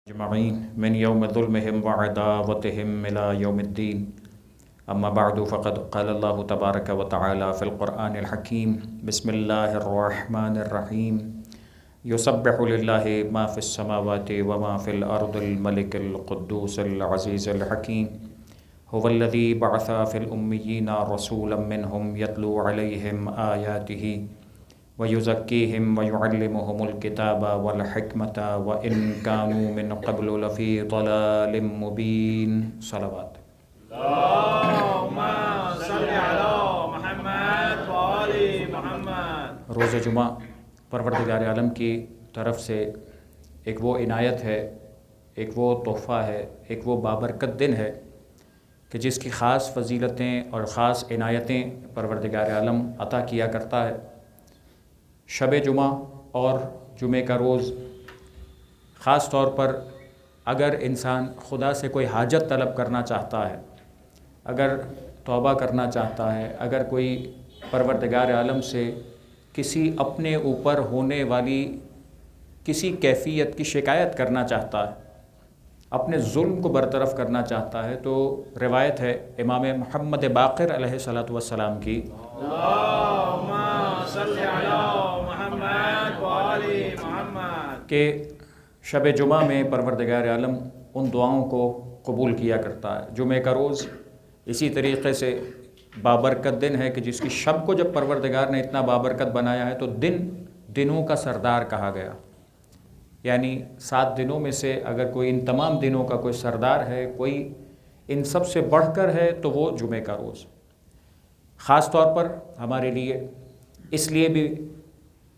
أجمعين من يوم ظلمهم وعداوتهم إلى يوم الدين. أما بعد فقد قال الله تبارك وتعالى في القرآن الحكيم بسم الله الرحمن الرحيم يسبح لله ما في السماوات وما في الأرض الملك القدوس العزيز الحكيم هو الذي بعث في الأميين رسولا منهم يتلو عليهم آياته ويزكيهم ويعلمهم الكتاب والحكمة وإن كانوا من قبل لفي ضلال مبين. صلوات. اللهم صل على محمد وآل محمد. روز جمعہ پروردگار عالم کی طرف سے ایک وہ عنایت ہے، ایک وہ تحفہ ہے، ایک وہ بابرکت دن ہے کہ جس کی خاص فضیلتیں اور خاص عنایتیں پروردگار عالم عطا کیا کرتا ہے. شب جمعہ اور جمعے کا روز خاص طور پر اگر انسان خدا سے کوئی حاجت طلب کرنا چاہتا ہے، اگر توبہ کرنا چاہتا ہے، اگر کوئی پروردگار عالم سے کسی اپنے اوپر ہونے والی کسی کیفیت کی شکایت کرنا چاہتا ہے، اپنے ظلم کو برطرف کرنا چاہتا ہے، تو روایت ہے امام محمد باقر علیہ الصلوۃ والسلام کی اللهم صل على محمد وآل محمد کہ شب جمعہ میں پروردگار عالم ان دعاؤں کو قبول کیا کرتا ہے. جمعے کا روز اسی طریقے سے بابرکت دن ہے کہ جس کی شب کو جب پروردگار نے اتنا بابرکت بنایا ہے تو دنوں کا سردار کہا گیا. یعنی 7 دنوں میں سے اگر کوئی ان تمام دنوں کا کوئی سردار ہے، کوئی ان سب سے بڑھ کر ہے تو وہ جمعے کا روز خاص طور پر ہمارے لیے اس لیے بھی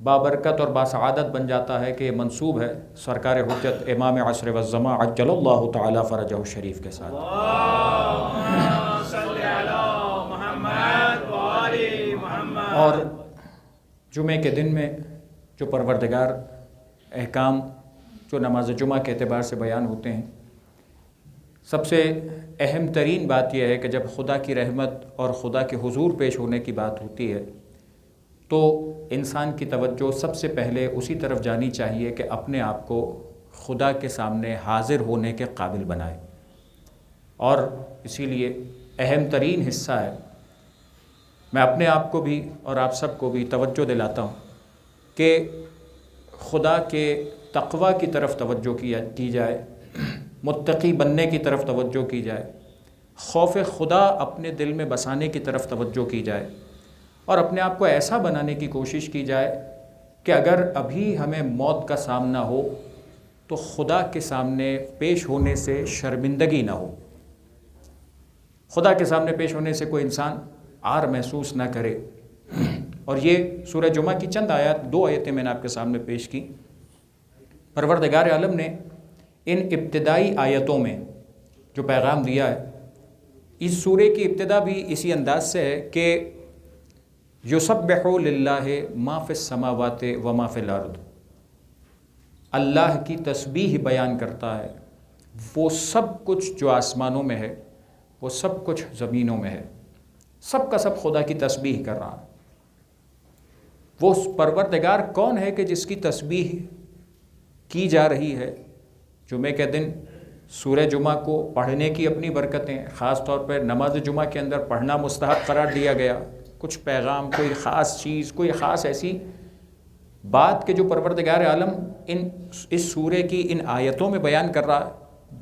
بابرکت اور باسعادت بن جاتا ہے کہ یہ منسوب ہے سرکار حجت امام عصر والزمان عجل اللہ تعالی فرجہ الشریف کے ساتھ. اللهم صل على محمد وآل محمد. اور جمعے کے دن میں جو پروردگار احکام جو نماز جمعہ کے اعتبار سے بیان ہوتے ہیں، سب سے اہم ترین بات یہ ہے کہ جب خدا کی رحمت اور خدا کے حضور پیش ہونے کی بات ہوتی ہے تو انسان کی توجہ سب سے پہلے اسی طرف جانی چاہیے کہ اپنے آپ کو خدا کے سامنے حاضر ہونے کے قابل بنائے. اور اسی لیے اہم ترین حصہ ہے، میں اپنے آپ کو بھی اور آپ سب کو بھی توجہ دلاتا ہوں کہ خدا کے تقوی کی طرف توجہ کی جائے، متقی بننے کی طرف توجہ کی جائے، خوف خدا اپنے دل میں بسانے کی طرف توجہ کی جائے، اور اپنے آپ کو ایسا بنانے کی کوشش کی جائے کہ اگر ابھی ہمیں موت کا سامنا ہو تو خدا کے سامنے پیش ہونے سے شرمندگی نہ ہو، خدا کے سامنے پیش ہونے سے کوئی انسان عار محسوس نہ کرے. اور یہ سورہ جمعہ کی چند آیات، 2 آیتیں میں نے آپ کے سامنے پیش کی. پروردگار عالم نے ان ابتدائی آیتوں میں جو پیغام دیا ہے، اس سورے کی ابتدا بھی اسی انداز سے ہے کہ یسبح للہ ما فی السماوات و ما فی الارض، اللہ کی تسبیح بیان کرتا ہے وہ سب کچھ جو آسمانوں میں ہے، وہ سب کچھ زمینوں میں ہے، سب کا سب خدا کی تسبیح کر رہا ہے. وہ پروردگار کون ہے کہ جس کی تسبیح کی جا رہی ہے؟ جمعے کے دن سورہ جمعہ کو پڑھنے کی اپنی برکتیں، خاص طور پر نماز جمعہ کے اندر پڑھنا مستحب قرار دیا گیا. کچھ پیغام، کوئی خاص چیز، کوئی خاص ایسی بات کہ جو پروردگار عالم اس سورے کی ان آیتوں میں بیان کر رہا ہے.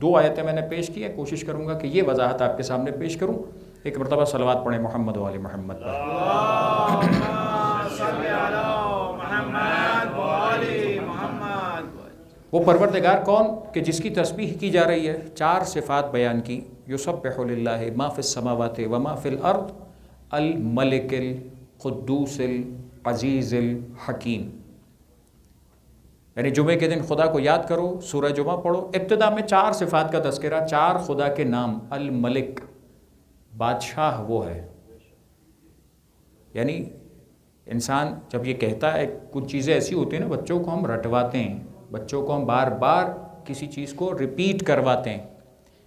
2 آیتیں میں نے پیش کی ہے، کوشش کروں گا کہ یہ وضاحت آپ کے سامنے پیش کروں. ایک مرتبہ صلوات پڑھیں محمد و آل محمد پر. اللهم صل على محمد وآل محمد. وہ پروردگار کون کہ جس کی تسبیح کی جا رہی ہے؟ 4 صفات بیان کی. یسبح للہ ما فی السماوات و ما فی الارض الملک القدوس العزیز الحکیم. یعنی جمعے کے دن خدا کو یاد کرو، سورہ جمعہ پڑھو، ابتدا میں 4 صفات کا تذکرہ، 4 خدا کے نام. الملک، بادشاہ وہ ہے. یعنی انسان جب یہ کہتا ہے، کچھ چیزیں ایسی ہوتی ہیں نا، بچوں کو ہم رٹواتے ہیں، بچوں کو ہم بار بار کسی چیز کو ریپیٹ کرواتے ہیں.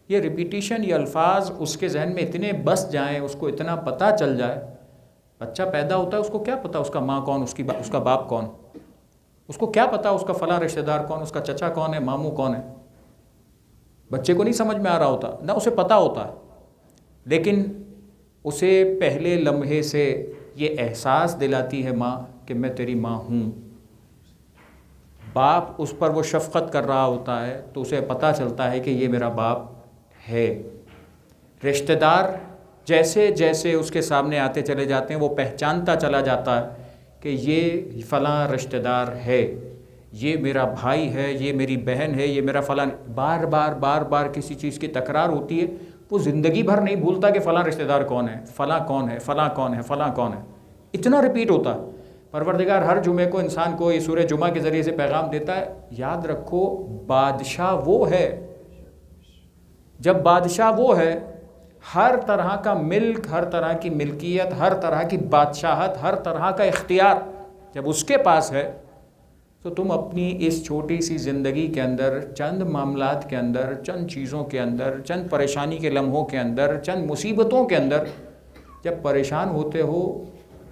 یہ ریپیٹیشن، یہ الفاظ اس کے ذہن میں اتنے بس جائیں، اس کو اتنا پتہ چل جائے. بچہ پیدا ہوتا ہے، اس کو کیا پتہ اس کا ماں کون، اس کا باپ کون، اس کو کیا پتہ اس کا فلاں رشتہ دار کون، اس کا چچا کون ہے، ماموں کون ہے. بچے کو نہیں سمجھ میں آ رہا ہوتا، نہ اسے پتہ ہوتا، لیکن اسے پہلے لمحے سے یہ احساس دلاتی ہے ماں کہ میں تیری ماں ہوں۔ باپ اس پر وہ شفقت کر رہا ہوتا ہے تو اسے پتہ چلتا ہے کہ یہ میرا باپ ہے۔ رشتہ دار جیسے جیسے اس کے سامنے آتے چلے جاتے ہیں وہ پہچانتا چلا جاتا ہے کہ یہ فلاں رشتہ دار ہے، یہ میرا بھائی ہے، یہ میری بہن ہے، یہ میرا فلاں۔ بار بار بار بار کسی چیز کی تکرار ہوتی ہے، وہ زندگی بھر نہیں بھولتا کہ فلاں رشتہ دار کون ہے، فلاں کون ہے، فلاں کون ہے، فلاں کون ہے، اتنا ریپیٹ ہوتا ہے۔ پروردگار ہر جمعے کو انسان کو یہ سورہ جمعہ کے ذریعے سے پیغام دیتا ہے، یاد رکھو بادشاہ وہ ہے۔ جب بادشاہ وہ ہے، ہر طرح کا ملک، ہر طرح کی ملکیت، ہر طرح کی بادشاہت، ہر طرح کا اختیار جب اس کے پاس ہے تو تم اپنی اس چھوٹی سی زندگی کے اندر، چند معاملات کے اندر، چند چیزوں کے اندر، چند پریشانی کے لمحوں کے اندر، چند مصیبتوں کے اندر جب پریشان ہوتے ہو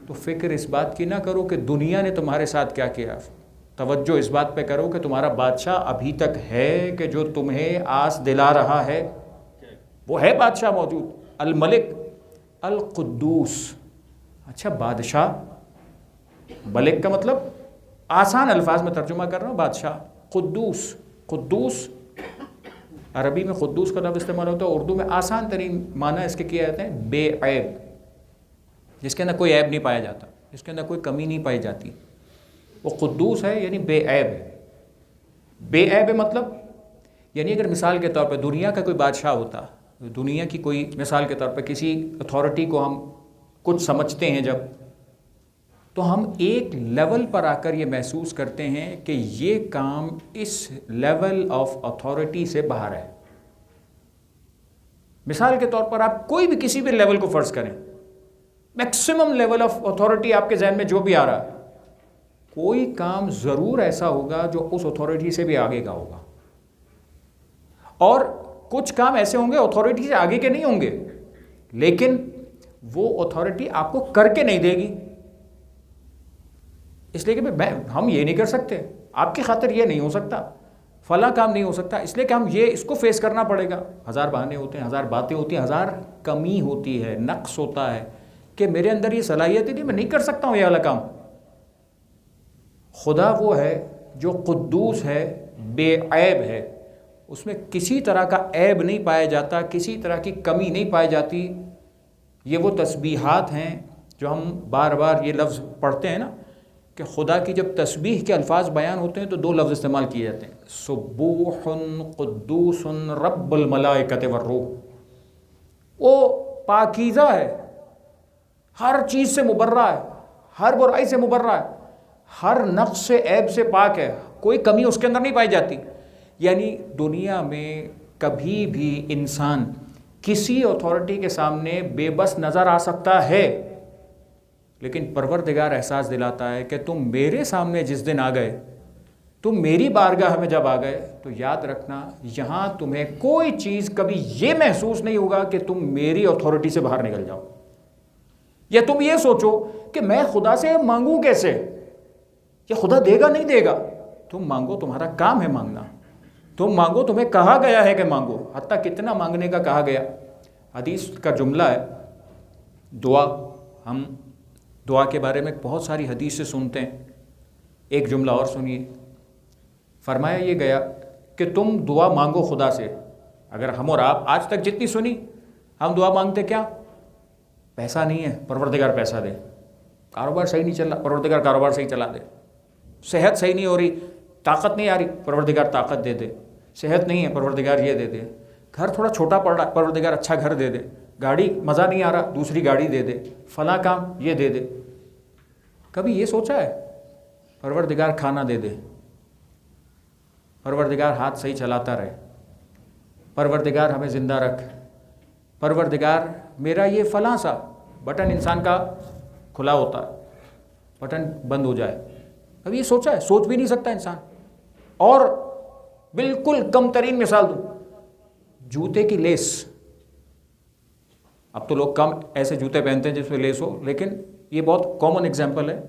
تو فکر اس بات کی نہ کرو کہ دنیا نے تمہارے ساتھ کیا کیا، توجہ اس بات پہ کرو کہ تمہارا بادشاہ ابھی تک ہے کہ جو تمہیں آس دلا رہا ہے، وہ ہے بادشاہ موجود، الملک القدوس۔ اچھا بادشاہ، ملک کا مطلب آسان الفاظ میں ترجمہ کر رہا ہوں، بادشاہ۔ قدوس، قدوس عربی میں قدوس کا لفظ استعمال ہوتا ہے، اردو میں آسان ترین معنی اس کے کیے جاتے ہیں بے عیب، جس کے اندر کوئی عیب نہیں پایا جاتا، جس کے اندر کوئی کمی نہیں پائی جاتی، وہ قدوس ہے، یعنی بے عیب ہے۔ بے عیب ہے مطلب، یعنی اگر مثال کے طور پہ دنیا کا کوئی بادشاہ ہوتا، دنیا کی کوئی مثال کے طور پہ کسی اتھارٹی کو ہم کچھ سمجھتے ہیں جب، تو ہم ایک لیول پر آ کر یہ محسوس کرتے ہیں کہ یہ کام اس لیول آف اتھارٹی سے باہر ہے۔ مثال کے طور پر آپ کوئی بھی کسی بھی لیول کو فرض کریں، میکسیمم لیول آف اتھارٹی آپ کے ذہن میں جو بھی آ رہا ہے، کوئی کام ضرور ایسا ہوگا جو اس اتھارٹی سے بھی آگے کا ہوگا، اور کچھ کام ایسے ہوں گے اتھارٹی سے آگے کے نہیں ہوں گے، لیکن وہ اتھارٹی آپ کو کر کے نہیں دے گی، اس لیے کہ ہم یہ نہیں کر سکتے، آپ کی خاطر یہ نہیں ہو سکتا، فلاں کام نہیں ہو سکتا، اس لیے کہ ہم یہ اس کو فیس کرنا پڑے گا۔ ہزار بہانے ہوتے ہیں، ہزار باتیں ہوتی ہیں، ہزار کمی ہوتی ہے، نقص ہوتا ہے کہ میرے اندر یہ صلاحیت نہیں، میں نہیں کر سکتا ہوں یہ والا کام۔ خدا وہ ہے جو قدوس ہے، بے عیب ہے، اس میں کسی طرح کا عیب نہیں پایا جاتا، کسی طرح کی کمی نہیں پائی جاتی۔ یہ وہ تسبیحات ہیں جو ہم بار بار یہ لفظ پڑھتے ہیں نا کہ خدا کی جب تسبیح کے الفاظ بیان ہوتے ہیں تو دو لفظ استعمال کیے جاتے ہیں، سبوح قدوس رب الملائکۃ والروح۔ وہ پاکیزہ ہے، ہر چیز سے مبرہ ہے، ہر برائی سے مبرہ ہے، ہر نقص سے، عیب سے پاک ہے، کوئی کمی اس کے اندر نہیں پائی جاتی۔ یعنی دنیا میں کبھی بھی انسان کسی اتھارٹی کے سامنے بے بس نظر آ سکتا ہے، لیکن پروردگار احساس دلاتا ہے کہ تم میرے سامنے جس دن آ گئے، تم میری بارگاہ میں جب آ گئے، تو یاد رکھنا یہاں تمہیں کوئی چیز کبھی یہ محسوس نہیں ہوگا کہ تم میری اتھارٹی سے باہر نکل جاؤ، یا تم یہ سوچو کہ میں خدا سے مانگوں کیسے، یا خدا دے گا نہیں دے گا۔ تم مانگو، تمہارا کام ہے مانگنا، تم مانگو، تمہیں کہا گیا ہے کہ مانگو، حتیٰ کتنا مانگنے کا کہا گیا۔ حدیث کا جملہ ہے دعا، ہم دعا کے بارے میں بہت ساری حدیث سے سنتے ہیں، ایک جملہ اور سنیے، فرمایا یہ گیا کہ تم دعا مانگو خدا سے۔ اگر ہم اور آپ آج تک جتنی سنی، ہم دعا مانگتے کیا؟ پیسہ نہیں ہے، پروردگار پیسہ دے، کاروبار صحیح نہیں چل رہا، پروردگار کاروبار صحیح چلا دے، صحت صحیح نہیں ہو رہی، طاقت نہیں آ رہی، پروردگار طاقت دے دے، صحت نہیں ہے، پروردگار یہ دے دے، گھر تھوڑا چھوٹا پڑ رہا، پروردگار اچھا گھر دے دے، گاڑی مزہ نہیں آ رہا، دوسری گاڑی دے دے، فلاں کام یہ دے دے۔ کبھی یہ سوچا ہے پروردگار کھانا دے دے، پروردگار ہاتھ صحیح چلاتا رہے، پروردگار ہمیں زندہ رکھ، پروردگار میرا یہ فلاں سا بٹن انسان کا کھلا ہوتا ہے، بٹن بند ہو جائے، کبھی یہ سوچا ہے؟ سوچ بھی نہیں سکتا انسان۔ اور بالکل کم ترین مثال دوں، جوتے کی لیس، اب تو لوگ کم ایسے جوتے پہنتے ہیں جس میں لیس ہو، لیکن یہ بہت کامن ایگزامپل ہے،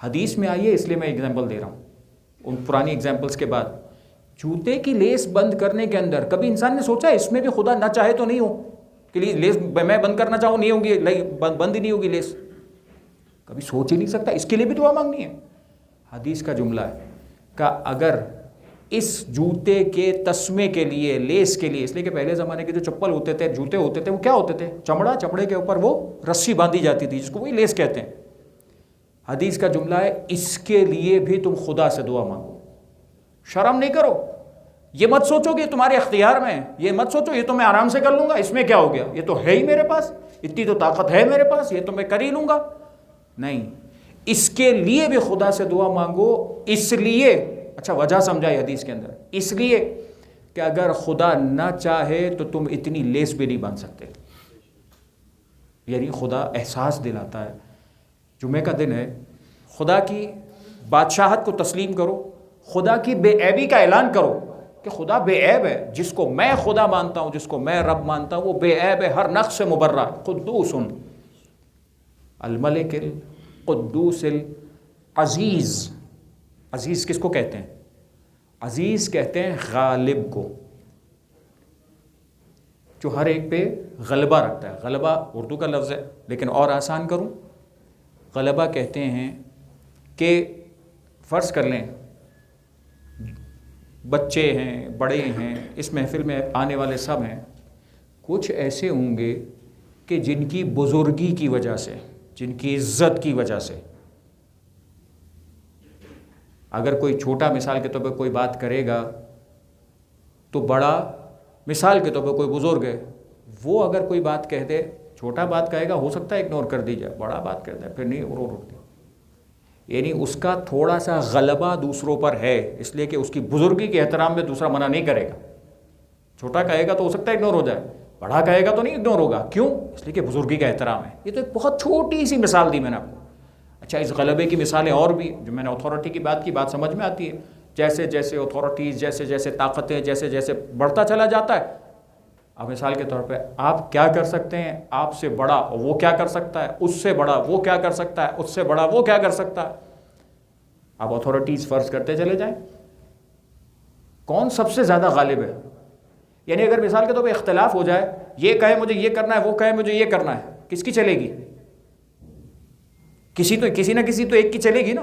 حدیث میں آئی ہے اس لیے میں ایگزامپل دے رہا ہوں ان پرانی ایگزامپلس کے بعد، جوتے کی لیس بند کرنے کے اندر کبھی انسان نے سوچا اس میں بھی خدا نہ چاہے تو نہیں ہو کہ لیس میں بند کرنا چاہوں نہیں ہوگی، بند ہی نہیں ہوگی لیس، کبھی سوچ ہی نہیں سکتا، اس کے لیے بھی دعا مانگنی ہے۔ حدیث کا جملہ ہے کہ اگر اس جوتے کے تسمے کے لیے، لیس کے لیے، اس لیے کہ پہلے زمانے کے جو چپل ہوتے تھے، جوتے ہوتے تھے، وہ کیا ہوتے تھے؟ چمڑے کے اوپر وہ رسی باندھی جاتی تھی جس کو وہی لیس کہتے ہیں۔ حدیث کا جملہ ہے اس کے لیے بھی تم خدا سے دعا مانگو، شرم نہیں کرو، یہ مت سوچو کہ تمہارے اختیار میں ہے، یہ مت سوچو یہ تو میں آرام سے کر لوں گا، اس میں کیا ہو گیا، یہ تو ہے ہی میرے پاس، اتنی تو طاقت ہے میرے پاس، یہ تو میں کر ہی لوں گا۔ نہیں، اس کے لیے بھی خدا سے دعا مانگو، اس لیے، اچھا وجہ سمجھائی حدیث کے اندر، اس لیے کہ اگر خدا نہ چاہے تو تم اتنی لیس بھی نہیں باندھ سکتے۔ یعنی خدا احساس دلاتا ہے، جمعے کا دن ہے، خدا کی بادشاہت کو تسلیم کرو، خدا کی بے عیبی کا اعلان کرو کہ خدا بے عیب ہے، جس کو میں خدا مانتا ہوں، جس کو میں رب مانتا ہوں، وہ بے عیب ہے، ہر نقص سے مبرہ، قدوس الملک القدوس العزیز۔ عزیز کس کو کہتے ہیں؟ عزیز کہتے ہیں غالب کو، جو ہر ایک پہ غلبہ رکھتا ہے۔ غلبہ اردو کا لفظ ہے لیکن اور آسان کروں، غلبہ کہتے ہیں کہ فرض کر لیں بچے ہیں، بڑے ہیں، اس محفل میں آنے والے سب ہیں، کچھ ایسے ہوں گے کہ جن کی بزرگی کی وجہ سے، جن کی عزت کی وجہ سے، اگر کوئی چھوٹا مثال کے طور پہ کوئی بات کرے گا تو بڑا مثال کے طور پہ کوئی بزرگ ہے، وہ اگر کوئی بات کہہ دے، چھوٹا بات کہے گا ہو سکتا ہے اگنور کر دی جائے، بڑا بات کہتا ہے پھر نہیں اٹھتی، یعنی اس کا تھوڑا سا غلبہ دوسروں پر ہے، اس لیے کہ اس کی بزرگی کے احترام میں دوسرا منع نہیں کرے گا۔ چھوٹا کہے گا تو ہو سکتا ہے اگنور ہو جائے، بڑا کہے گا تو نہیں اگنور ہوگا، کیوں؟ اس لیے کہ بزرگی کا احترام ہے۔ یہ تو ایک بہت چھوٹی سی مثال دی میں نے آپ کو۔ اچھا، اس غلبے کی مثالیں اور بھی، جو میں نے اتھارٹی کی بات سمجھ میں آتی ہے، جیسے جیسے اتھارٹیز، جیسے جیسے طاقتیں، جیسے جیسے بڑھتا چلا جاتا ہے، اب مثال کے طور پہ آپ کیا کر سکتے ہیں، آپ سے بڑا وہ کیا کر سکتا ہے، اس سے بڑا وہ کیا کر سکتا ہے، اس سے بڑا وہ کیا کر سکتا ہے۔ آپ اتھارٹیز فرض کرتے چلے جائیں، کون سب سے زیادہ غالب ہے؟ یعنی اگر مثال کے طور پہ اختلاف ہو جائے، یہ کہے مجھے یہ کرنا ہے، وہ کہے مجھے یہ کرنا ہے، کس کی چلے گی؟ کسی نہ کسی تو ایک کی چلے گی نا،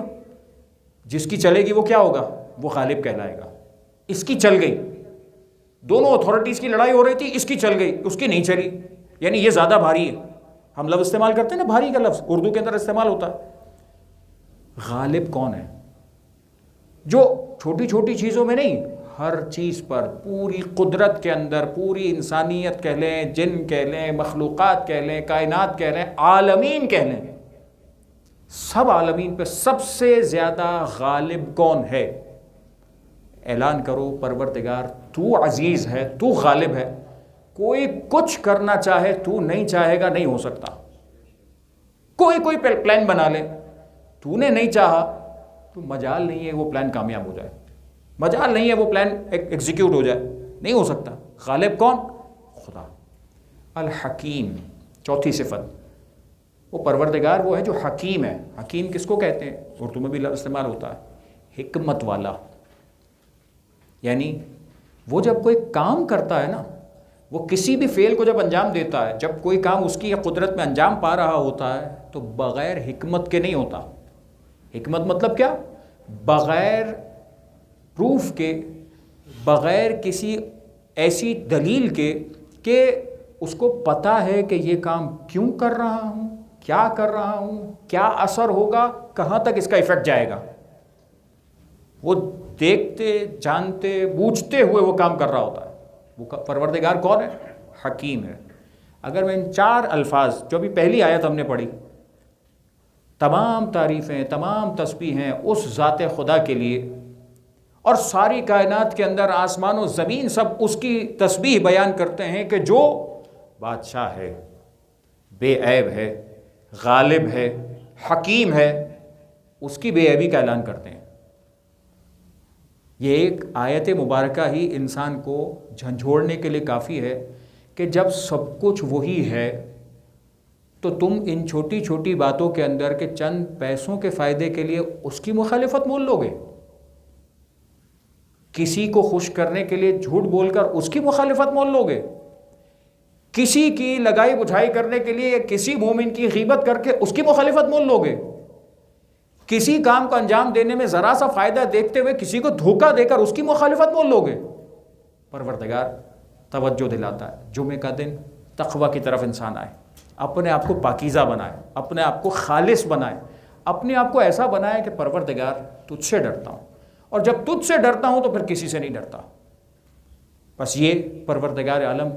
جس کی چلے گی وہ کیا ہوگا؟ وہ غالب کہلائے گا۔ اس کی چل گئی، دونوں اتھارٹیز کی لڑائی ہو رہی تھی، اس کی چل گئی، اس کی نہیں چلی، یعنی یہ زیادہ بھاری ہے۔ ہم لفظ استعمال کرتے ہیں نا، بھاری کا لفظ اردو کے اندر استعمال ہوتا ہے۔ غالب کون ہے؟ جو چھوٹی چھوٹی چیزوں میں نہیں، ہر چیز پر، پوری قدرت کے اندر، پوری انسانیت کہہ لیں، جن کہہ لیں، مخلوقات کہہ لیں، کائنات کہہ لیں، عالمین کہہ لیں، سب عالمین پہ سب سے زیادہ غالب کون ہے؟ اعلان کرو پروردگار تو عزیز ہے، تو غالب ہے، کوئی کچھ کرنا چاہے تو نہیں چاہے گا نہیں ہو سکتا۔ کوئی پلان بنا لے، تو نے نہیں چاہا تو مجال نہیں ہے وہ پلان کامیاب ہو جائے، مجال نہیں ہے وہ پلان ایگزیکیوٹ ہو جائے، نہیں ہو سکتا۔ غالب کون؟ خدا۔ الحکیم، چوتھی صفت، وہ پروردگار وہ ہے جو حکیم ہے۔ حکیم کس کو کہتے ہیں؟ اردو میں بھی لفظ استعمال ہوتا ہے، حکمت والا۔ یعنی وہ جب کوئی کام کرتا ہے نا، وہ کسی بھی فعل کو جب انجام دیتا ہے، جب کوئی کام اس کی قدرت میں انجام پا رہا ہوتا ہے تو بغیر حکمت کے نہیں ہوتا۔ حکمت مطلب کیا؟ بغیر پروف کے، بغیر کسی ایسی دلیل کے کہ اس کو پتہ ہے کہ یہ کام کیوں کر رہا ہوں، کیا کر رہا ہوں، کیا اثر ہوگا، کہاں تک اس کا ایفیکٹ جائے گا، وہ دیکھتے جانتے بوجھتے ہوئے وہ کام کر رہا ہوتا ہے۔ وہ پروردگار کون ہے؟ حکیم ہے۔ اگر میں ان چار الفاظ جو بھی پہلی آیت ہم نے پڑھی، تمام تعریفیں، تمام تسبیح ہیں اس ذات خدا کے لیے، اور ساری کائنات کے اندر آسمان و زمین سب اس کی تسبیح بیان کرتے ہیں کہ جو بادشاہ ہے، بے عیب ہے، غالب ہے، حکیم ہے، اس کی بے عیبی کا اعلان کرتے ہیں۔ یہ ایک آیت مبارکہ ہی انسان کو جھنجھوڑنے کے لیے کافی ہے کہ جب سب کچھ وہی ہے تو تم ان چھوٹی چھوٹی باتوں کے اندر کے چند پیسوں کے فائدے کے لیے اس کی مخالفت مول لو گے۔ کسی کو خوش کرنے کے لیے جھوٹ بول کر اس کی مخالفت مول لوگے؟ کسی کی لگائی بجھائی کرنے کے لیے کسی مومن کی غیبت کر کے اس کی مخالفت مول لوگے؟ کسی کام کو انجام دینے میں ذرا سا فائدہ دیکھتے ہوئے کسی کو دھوکہ دے کر اس کی مخالفت مول لوگے؟ پروردگار توجہ دلاتا ہے جمعے کا دن تقوی کی طرف انسان آئے، اپنے آپ کو پاکیزہ بنائے، اپنے آپ کو خالص بنائے، اپنے آپ کو ایسا بنائے کہ پروردگار تجھ سے ڈرتا ہوں، اور جب تجھ سے ڈرتا ہوں تو پھر کسی سے نہیں ڈرتا۔ بس یہ پروردگار عالم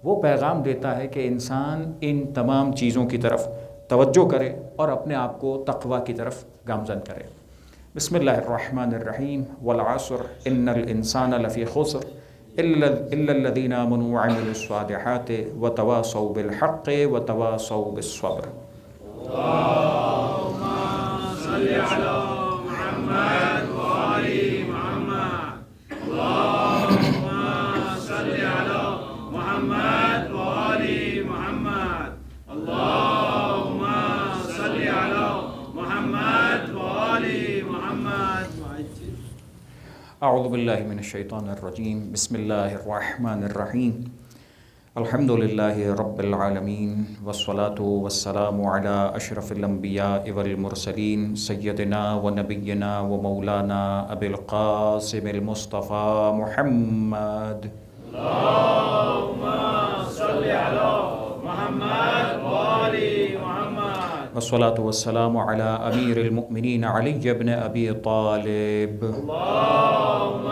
وہ پیغام دیتا ہے کہ انسان ان تمام چیزوں کی طرف توجہ کرے اور اپنے آپ کو تقوی کی طرف گامزن کرے۔ بسم اللہ الرحمن الرحیم والعصر ان الانسان لفی خسر الا الذین آمنوا وعملوا الصالحات وتواصوا بالحق وتواصوا بالصبر۔ اللهم صل على محمد وآل محمد، اللهم صل على محمد وآل محمد، اللهم صل على محمد وآل محمد۔ اعوذ باللہ من الشیطان الرجیم، بسم اللہ الرحمن الرحیم، الحمد للہ رب العالمین، والصلاة والسلام علی اشرف الانبیاء والمرسلین، سیدنا و نبینا و مولانا ابی القاسم المصطفیٰ محمد۔ اللهم صل على محمد وآل محمد، والصلاة والسلام علی امیر المؤمنین علی بن ابی طالب۔ اللهم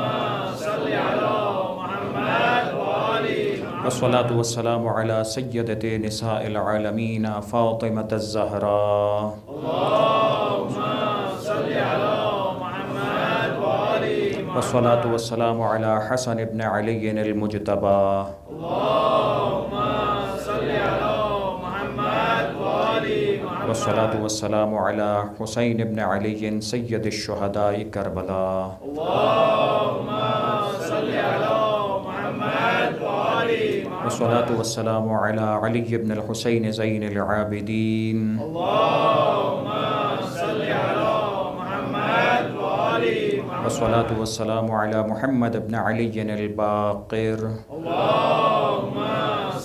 صل على محمد وآل محمد، والصلاة والسلام علی سیدۃ نساء العالمین فاطمۃ الزہراء۔ اللهم صل على محمد وآل محمد، والصلاة والسلام علی حسن بن علی المجتبی۔ اللهم صل على محمد وآل محمد، والصلاة والسلام علی حسین بن علی سید الشہداء کربلا۔ اللهم صل على محمد وآل محمد، والصلاة والسلام علی علی بن الحسین زین العابدین۔ اللهم صل على محمد وآل محمد، والصلاة والسلام علی محمد بن علی الباقر۔ اللهم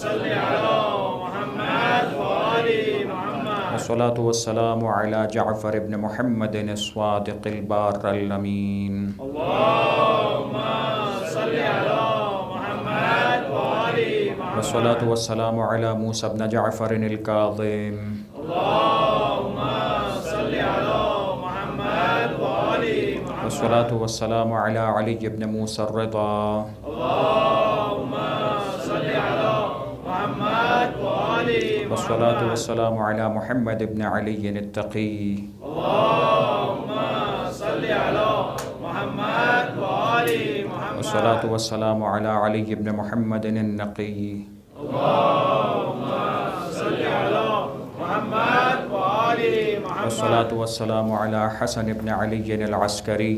صل على محمد وآل محمد، والصلاة والسلام علی جعفر بن محمد الصادق البار الامین۔ اللهم صل على محمد وآل محمد، والصلاة والسلام علی موسیٰ بن جعفر الکاظم۔ اللهم صل على محمد وآل محمد، والصلاة والسلام علی علی بن موسیٰ الرضا۔ اللهم صل على محمد وآل محمد، والصلاة والسلام علی محمد بن علی التقی۔ اللهم صل على محمد وآل محمد، والصلاة والسلام علی علی بن محمد النقی۔ اللهم صل على محمد وآل محمد، والصلاة والسلام علی حسن بن علی العسکری۔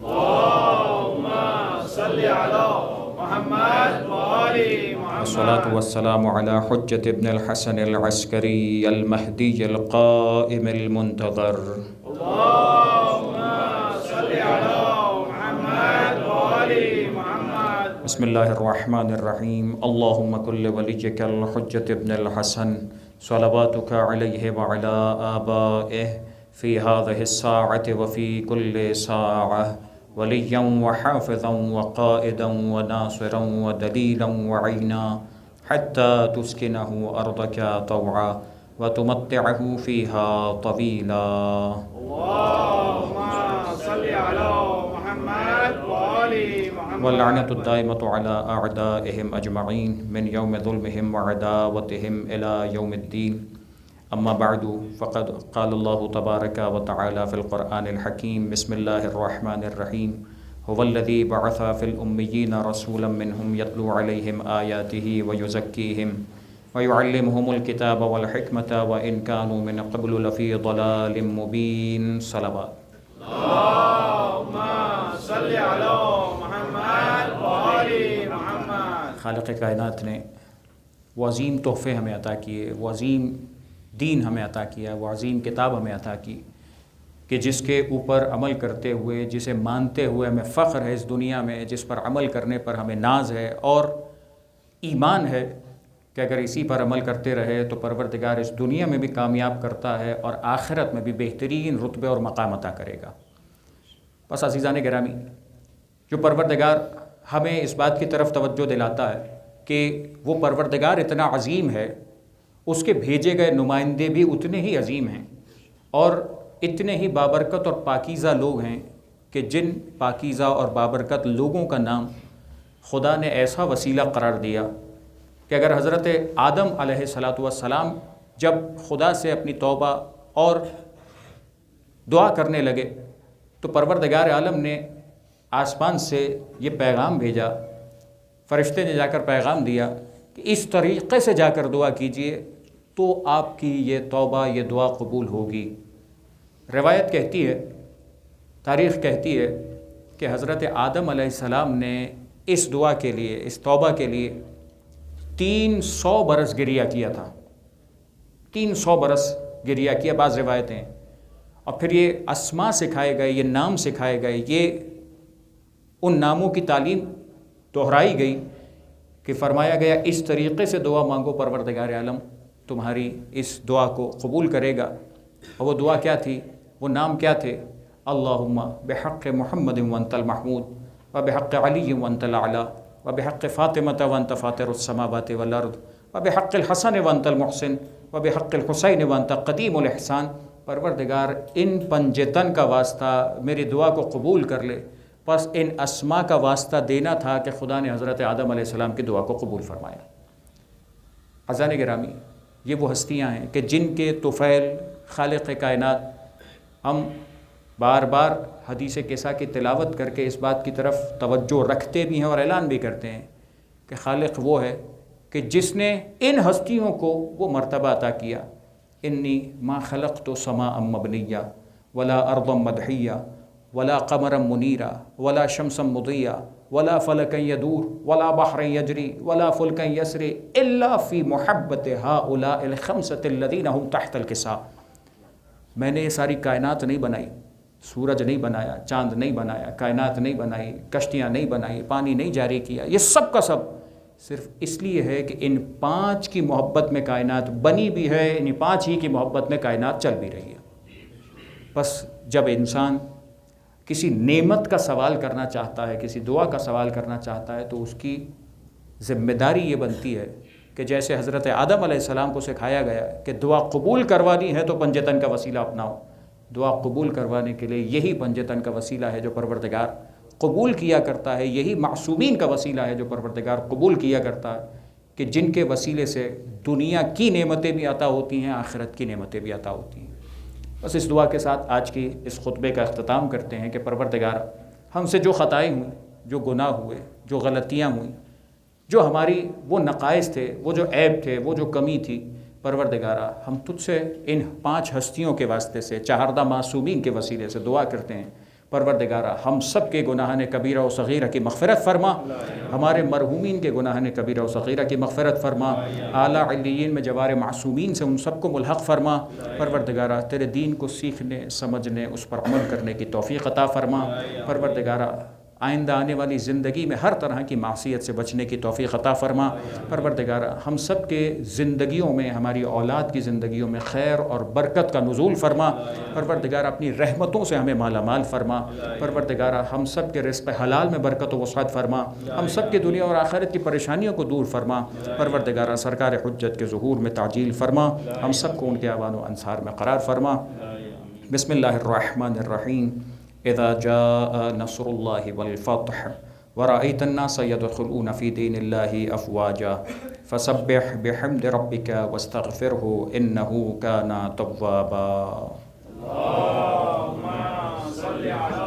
اللهم صل على محمد وآل محمد، والصلاة والسلام علی حجة بن الحسن العسکری المہدی القائم المنتظر۔ اللهم صل على محمد وآل محمد، بسم اللہ الرحمن الرحیم، اللہم کل ولیک الحجة بن الحسن صلواتک علیہ وعلی آبائہ فی هذه الساعة وفی کل ساعة ولیا وحافظا وقائدا وناصرا ودلیلا وعینا حتى تسکنہ ارضک طوعا وتمتعہ فیہا طویلا۔ اللهم صل على محمد وآل محمد، واللعنة الدائمة على أعدائهم أجمعين من يوم ظلمهم وعداوتهم إلى يوم الدين، أما بعد فقد قال الله تبارك وتعالى في القرآن الحكيم، بسم الله الرحمن الرحيم، هو الذي بعث في الأميين رسولا منهم يتلو عليهم آياته ويزكيهم ويعلمهم الكتاب والحكمة وإن كانوا من قبل لفي ضلال مبين۔ صلوات۔ اللهم صل على محمد وآل محمد، خالق کائنات نے وہ عظیم تحفے ہمیں عطا کیے، وہ عظیم دین ہمیں عطا کیا، وہ عظیم کتاب ہمیں عطا کی کہ جس کے اوپر عمل کرتے ہوئے، جسے مانتے ہوئے ہمیں فخر ہے اس دنیا میں، جس پر عمل کرنے پر ہمیں ناز ہے اور ایمان ہے کہ اگر اسی پر عمل کرتے رہے تو پروردگار اس دنیا میں بھی کامیاب کرتا ہے اور آخرت میں بھی بہترین رتبے اور مقام عطا کرے گا۔ بس عزیزان گرامی، جو پروردگار ہمیں اس بات کی طرف توجہ دلاتا ہے کہ وہ پروردگار اتنا عظیم ہے، اس کے بھیجے گئے نمائندے بھی اتنے ہی عظیم ہیں اور اتنے ہی بابرکت اور پاکیزہ لوگ ہیں کہ جن پاکیزہ اور بابرکت لوگوں کا نام خدا نے ایسا وسیلہ قرار دیا کہ اگر حضرت آدم علیہ السلام جب خدا سے اپنی توبہ اور دعا کرنے لگے تو پروردگار عالم نے آسمان سے یہ پیغام بھیجا، فرشتے نے جا کر پیغام دیا کہ اس طریقے سے جا کر دعا کیجئے تو آپ کی یہ توبہ، یہ دعا قبول ہوگی۔ روایت کہتی ہے، تاریخ کہتی ہے کہ حضرت آدم علیہ السلام نے اس دعا کے لیے، اس توبہ کے لیے 300 برس گریہ کیا تھا، 300 برس گریہ کیا بعض روایتیں، اور پھر یہ اسماء سکھائے گئے، یہ نام سکھائے گئے، یہ ان ناموں کی تعلیم دہرائی گئی کہ فرمایا گیا اس طریقے سے دعا مانگو، پروردگار عالم تمہاری اس دعا کو قبول کرے گا۔ اور وہ دعا کیا تھی، وہ نام کیا تھے؟ اللہم بحق محمد وانت المحمود وبحق علی وانت الاعلی وبحق فاطمۃ وانت فاطر السماوات والارض وبحق الحسن وانت المحسن وبحق الحسین وانت قدیم الاحسان۔ پروردگار ان پنجتن کا واسطہ میری دعا کو قبول کر لے۔ بس ان اسماء کا واسطہ دینا تھا کہ خدا نے حضرت آدم علیہ السلام کی دعا کو قبول فرمایا۔ عزیزان گرامی، یہ وہ ہستیاں ہیں کہ جن کے طفیل خالق کائنات ہم بار بار حدیث کسا کی تلاوت کر کے اس بات کی طرف توجہ رکھتے بھی ہیں اور اعلان بھی کرتے ہیں کہ خالق وہ ہے کہ جس نے ان ہستیوں کو وہ مرتبہ عطا کیا، انی ما خلقت سماء مبنیہ ولا ارضا مدحیہ ولا قمرا منیرا ولا شمسا مضیہ ولا فلکا یدور ولا بحرا یجری ولا فلکا یسری الا فی محبت ہؤلاء الخمسۃ الذین هم تحت الکساء۔ میں نے یہ ساری کائنات نہیں بنائی، سورج نہیں بنایا، چاند نہیں بنایا، کائنات نہیں بنائی، کشتیاں نہیں بنائی، پانی نہیں جاری کیا، یہ سب کا سب صرف اس لیے ہے کہ ان 5 کی محبت میں کائنات بنی بھی ہے، ان 5 ہی کی محبت میں کائنات چل بھی رہی ہے۔ بس جب انسان کسی نعمت کا سوال کرنا چاہتا ہے، کسی دعا کا سوال کرنا چاہتا ہے تو اس کی ذمہ داری یہ بنتی ہے کہ جیسے حضرت آدم علیہ السلام کو سکھایا گیا کہ دعا قبول کروانی ہے تو پنجتن کا وسیلہ اپناؤ۔ دعا قبول کروانے کے لیے یہی پنجتن کا وسیلہ ہے جو پروردگار قبول کیا کرتا ہے، یہی معصومین کا وسیلہ ہے جو پروردگار قبول کیا کرتا ہے کہ جن کے وسیلے سے دنیا کی نعمتیں بھی عطا ہوتی ہیں، آخرت کی نعمتیں بھی عطا ہوتی ہیں۔ بس اس دعا کے ساتھ آج کی اس خطبے کا اختتام کرتے ہیں کہ پروردگار ہم سے جو خطائیں ہوئیں، جو گناہ ہوئے، جو غلطیاں ہوئیں، جو ہماری وہ نقائص تھے، وہ جو عیب تھے، وہ جو کمی تھی، پروردگارہ ہم تجھ سے ان 5 ہستیوں کے واسطے سے، 4 معصومین کے وسیلے سے دعا کرتے ہیں، پروردگارہ ہم سب کے گناہان کبیرہ و صغیرہ کی مغفرت فرما، ہمارے مرحومین کے گناہان کبیرہ و صغیرہ کی مغفرت فرما، اعلیٰ علیین میں جوار معصومین سے ان سب کو ملحق فرما، پروردگارہ تیرے دین کو سیکھنے، سمجھنے، اس پر عمل کرنے کی توفیق عطا فرما، پروردگارہ آئندہ آنے والی زندگی میں ہر طرح کی معصیت سے بچنے کی توفیق عطا فرما، پروردگارہ ہم سب کے زندگیوں میں، ہماری اولاد کی زندگیوں میں خیر اور برکت کا نزول فرما، پروردگارہ اپنی رحمتوں سے ہمیں مالا مال فرما، پروردگارہ ہم سب کے رزق حلال میں برکت و وسعت فرما، ہم سب کے دنیا اور آخرت کی پریشانیوں کو دور فرما، پروردگارہ سرکار حجت کے ظہور میں تعجیل فرما، ہم سب کو ان کے اعوان و انصار میں قرار فرما۔ بسم اللہ الرحمن الرحیم۔ اذا جاء نصر اللہ والفتح ورأيت الناس يدخلون في دين الله أفواجا فسبح بحمد ربك واستغفره إنه كان توابا۔ اللهم صل على